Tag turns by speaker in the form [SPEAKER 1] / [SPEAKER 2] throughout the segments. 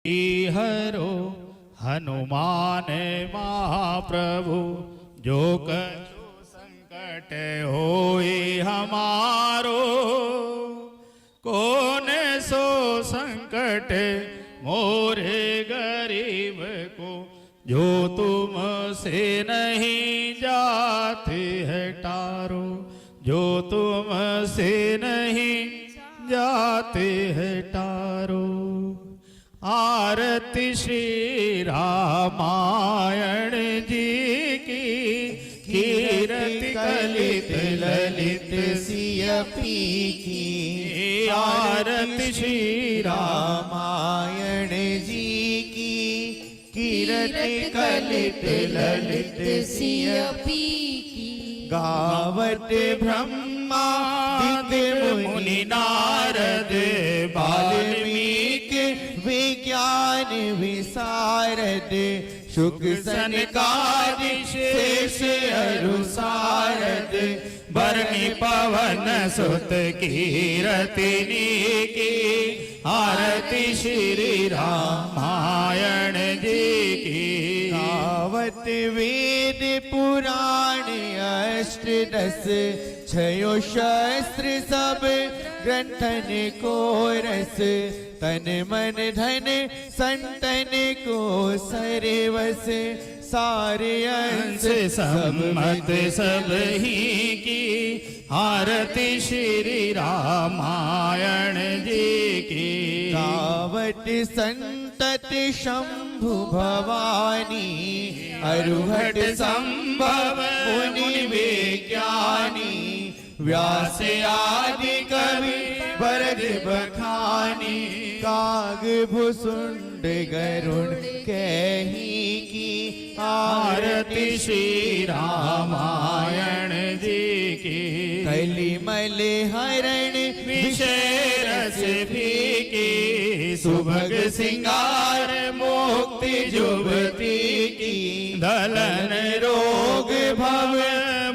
[SPEAKER 1] हरो हनुमान महाप्रभु जो कछु संकट होए हमारो, कौन सो संकट मोरे गरीब को, जो तुम से नहीं जाते है टारो, जो तुम से नहीं जाते है टारो। आरती श्री रामायण जी की, कीरति कलित ललित
[SPEAKER 2] सियपी की।
[SPEAKER 1] आरती श्री
[SPEAKER 2] रामायण जी की, कीरति कलित ललित सियपी की। गावत ब्रह्मा मुनि नारद वाल्मीकि विज्ञान विशारद, शुक सनकादि शेष अरु सारद, बरनी पवन सुत कीरति की। आरती श्री रामायण जी की। गावत वेद पुराण अष्टदश, छयो शस्त्र सब ग्रंथन को रस, तन मन धन संतन को सरवस, सारे अंश
[SPEAKER 1] सम्मत सब ही की। आरती श्री रामायण जी की।
[SPEAKER 2] गावत संतत शंभु भवानी, अरुहट संभव मुनि विज्ञानी, व्यास आदि कवि बरद बखानी, काग भुसुंड गरुण कही की।
[SPEAKER 1] आरती श्री रामायण जी की।
[SPEAKER 2] कलिमल हरण
[SPEAKER 1] विषय रस फीकी, सुभग सिंगार मुक्ति जुबती की। दलन रोग भव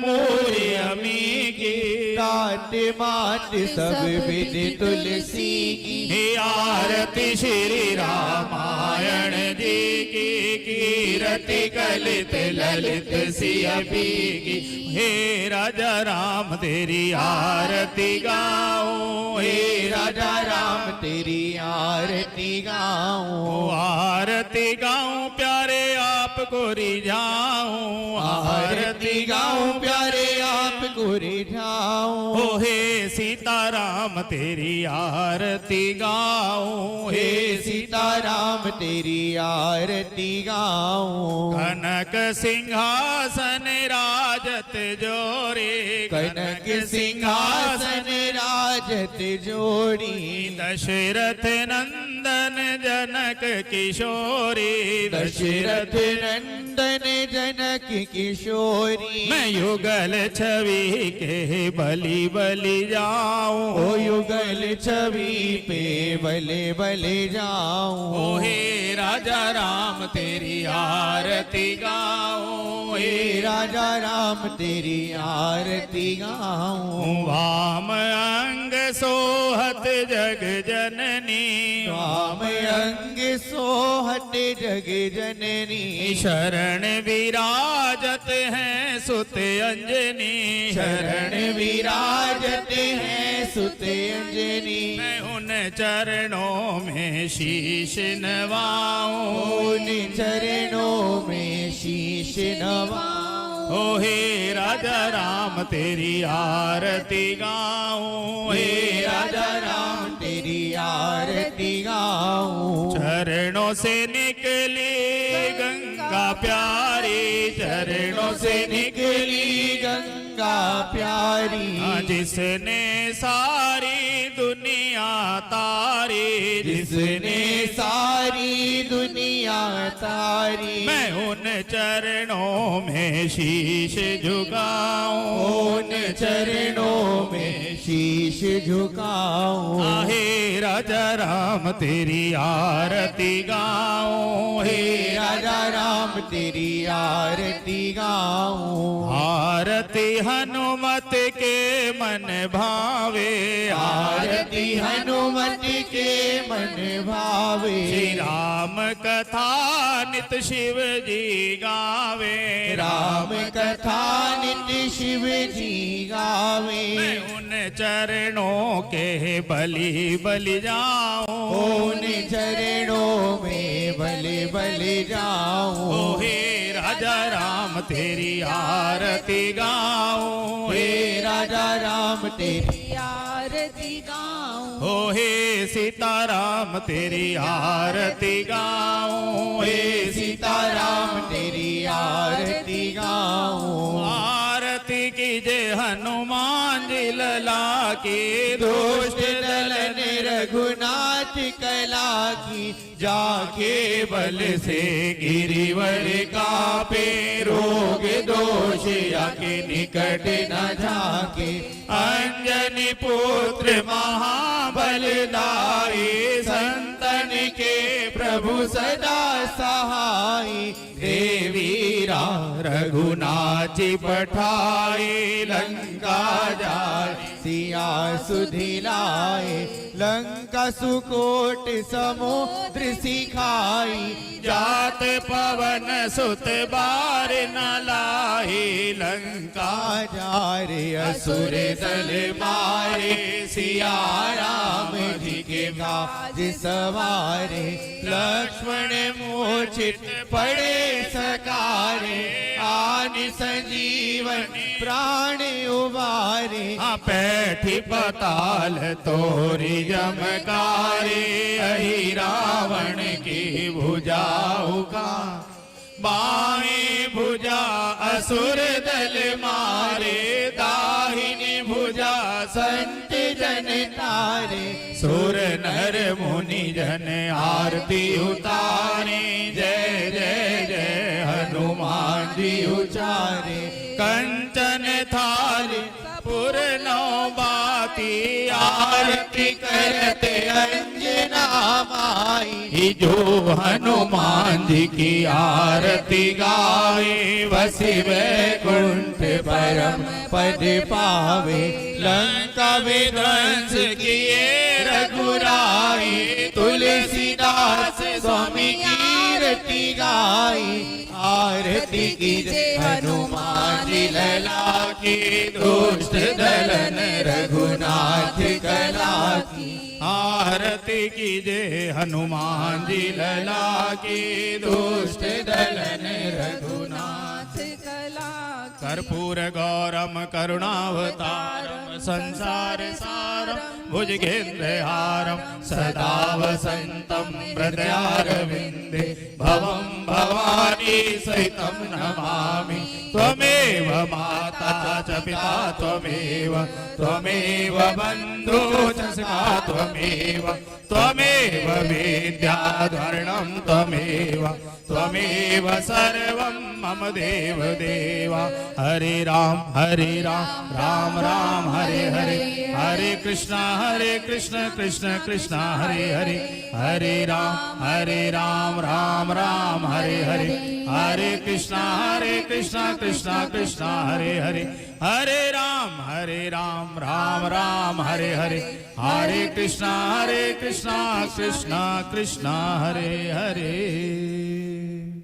[SPEAKER 1] मूर्य अमी की,
[SPEAKER 2] तात मात सब विधि तुलसी की।
[SPEAKER 1] आरती श्री रामायण जी की। कीरति कलित ललित सियपी की। हे राजा राम तेरी आरती गाओ,
[SPEAKER 2] हे राजा राम तेरी आरती गाऊं।
[SPEAKER 1] आरती गाऊं प्यारे आपको रिझाऊं,
[SPEAKER 2] आरती गाऊं प्यारे आपको रिझाऊं।
[SPEAKER 1] ओ हे सीताराम तेरी आरती गाऊं,
[SPEAKER 2] हे सीताराम तेरी आरती गाऊं।
[SPEAKER 1] कनक सिंहासन राजत जोरे,
[SPEAKER 2] कनक सिंहासन राजत जोड़ी।
[SPEAKER 1] दशरथ नंदन जनक किशोरी,
[SPEAKER 2] दशरथ नंदन जनक किशोरी।
[SPEAKER 1] मैं युगल छवि के बलि बलि जाऊं,
[SPEAKER 2] ओ युगल छवि पे बले बले जाऊं।
[SPEAKER 1] ओ हे राजा राम तेरी आरती गाऊं,
[SPEAKER 2] हे राजा राम तेरी आरती गाऊं।
[SPEAKER 1] वाम अंग सोहत जग जननी,
[SPEAKER 2] वाम अंग सोहत जग जननी।
[SPEAKER 1] शरण विराजत हैं सुत अंजनी,
[SPEAKER 2] शरण विराजत हैं सुत अंजनी।
[SPEAKER 1] मैं उन चरणों में शीश नवाऊं,
[SPEAKER 2] उन चरणों में शीश नवाऊं।
[SPEAKER 1] ओ हे राजा राम तेरी आरती गाऊं,
[SPEAKER 2] हे राजा राम तेरी आरती गाऊं।
[SPEAKER 1] चरणों से निकली गंगा प्यारी, चरणों से
[SPEAKER 2] निकली गंगा प्यारी।
[SPEAKER 1] जिसने सारी दुनिया तारी,
[SPEAKER 2] जिसने सारी दुनिया तारी।
[SPEAKER 1] मैं उन चरणों में शीश झुकाऊं,
[SPEAKER 2] उन चरणों में शीश झुकाऊं।
[SPEAKER 1] हे राजा राम तेरी आरती गाऊं,
[SPEAKER 2] हे राजा राम तेरी आरती गाऊं।
[SPEAKER 1] आरती हनुमत के मन भावे,
[SPEAKER 2] आरती हनुमत के मन भावे।
[SPEAKER 1] श्री राम राम कथा नित शिव जी गावे
[SPEAKER 2] राम कथा नित्य शिव जी गावे
[SPEAKER 1] मैं उन चरणों के बलि बलि जाऊं
[SPEAKER 2] उन चरणों में बलि बलि जाऊं
[SPEAKER 1] ओ हे राजा राम तेरी आरती गाऊं
[SPEAKER 2] हे राजा राम तेरी
[SPEAKER 3] आरती गाऊं
[SPEAKER 1] ओ हे सीताराम तेरी आरती गाऊं
[SPEAKER 2] हे सीताराम तेरी आरती गाऊं
[SPEAKER 1] आरती कीजे हनुमान जी लला की
[SPEAKER 2] दुष्ट दलन रघुनाथ कला की जाके
[SPEAKER 1] बल से गिरिवर कापे रोग दोष आके निकट न
[SPEAKER 2] जाके
[SPEAKER 1] अंजनी पुत्र महाबलदाई संतन के
[SPEAKER 2] प्रभु सदा सहाय
[SPEAKER 1] देवीरा रघुनाथ पठाए लंका जाए
[SPEAKER 2] सिया सुधिलाए लंका सुकोट समुद्र सिखाई
[SPEAKER 1] जात पवन सुत बार न लाए लंका
[SPEAKER 2] रे असुर दल मारे सिया राम जी के काज सवारे लक्ष्मण मूर्छित पड़े सकारे आनि संजीवन प्राण उबारे
[SPEAKER 1] पैठी पताल तोरी जमकारे अहि रावण की भुजाऊ का बाएं भुजा असुर दल मारे दाहिनी भुजा
[SPEAKER 2] संत जन तारे
[SPEAKER 1] सुर नर मुनि जन आरती उतारे जय जय जय हनुमान जी
[SPEAKER 2] उचारे
[SPEAKER 1] कंचन थाल पुर नौ बाती आरती करते
[SPEAKER 2] अंजना माई
[SPEAKER 1] जो हनुमान जी की आरती गाए वसी वैकुंठ
[SPEAKER 2] परम पद पावे
[SPEAKER 1] लंका विध्वंस किए रघुराई तुलसीदास
[SPEAKER 2] स्वामी कीर्ति गाई आरती की जय हनुमान जी लला
[SPEAKER 1] की दुष्ट दलन
[SPEAKER 2] रघुनाथ कला की
[SPEAKER 1] आरती कीजे हनुमान जी लला की दुष्ट दलन रघुनाथ
[SPEAKER 3] कला
[SPEAKER 1] कर्पूर गौरम करुणावतारम संसार सारम भुजगेन्द्रहारम सदा वसंतम हृदयारविंदे भवं भवानी सहितं नमामि त्वमेव माता च पिता त्वमेव बन्धु च सखा त्वमेव विद्याधरणं त्वमेव सर्वं मम देव हरे राम राम राम हरे हरे हरे कृष्णा कृष्ण कृष्ण हरे हरे राम राम राम हरे हरे कृष्णा कृष्ण कृष्ण हरे राम राम हरे कृष्णा कृष्ण कृष्ण हरे हरे